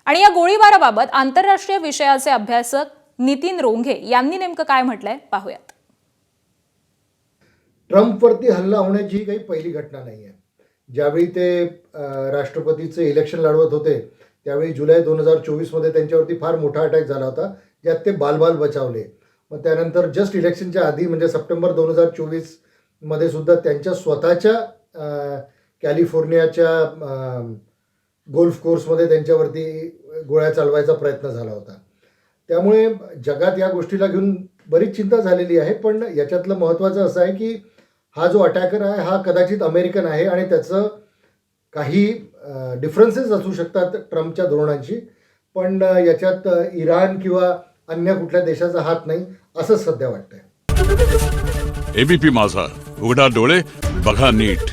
आणि या गोळीबाराबाबत आंतरराष्ट्रीय विषयाचे अभ्यासक नितीन रोंघे यांनी नेमकं काय म्हटलंय पाहूयात. ट्रम्पवरती हल्ला होण्याची ही काही पहिली घटना नाही आहे. ज्यावेळी ते राष्ट्रपतीचे इलेक्शन लढवत होते त्यावेळी जुलै 2024मध्ये त्यांच्यावरती फार मोठा अटॅक झाला होता, ज्यात ते बालबाल बचावले. मग त्यानंतर जस्ट इलेक्शनच्या आधी म्हणजे सप्टेंबर 2024मध्ये सुद्धा त्यांच्या स्वतःच्या कॅलिफोर्नियाच्या गोल्फ कोर्समध्ये त्यांच्यावरती गोळ्या चालवायचा प्रयत्न झाला होता. त्यामुळे जगात या गोष्टीला घेऊन बरीच चिंता झालेली आहे. पण याच्यातलं महत्त्वाचं असं आहे की हा जो अटॅकर आहे हा कदाचित अमेरिकन आहे आणि त्याचं काही डिफरन्सेस असू शकतात ट्रम्पच्या धोरणांशी, पण याच्यात इराण किंवा अन्य कुठल्या देशाचा हात नाही असं सध्या वाटतंय. एबीपी माझा, उघडा डोळे बघा नीट.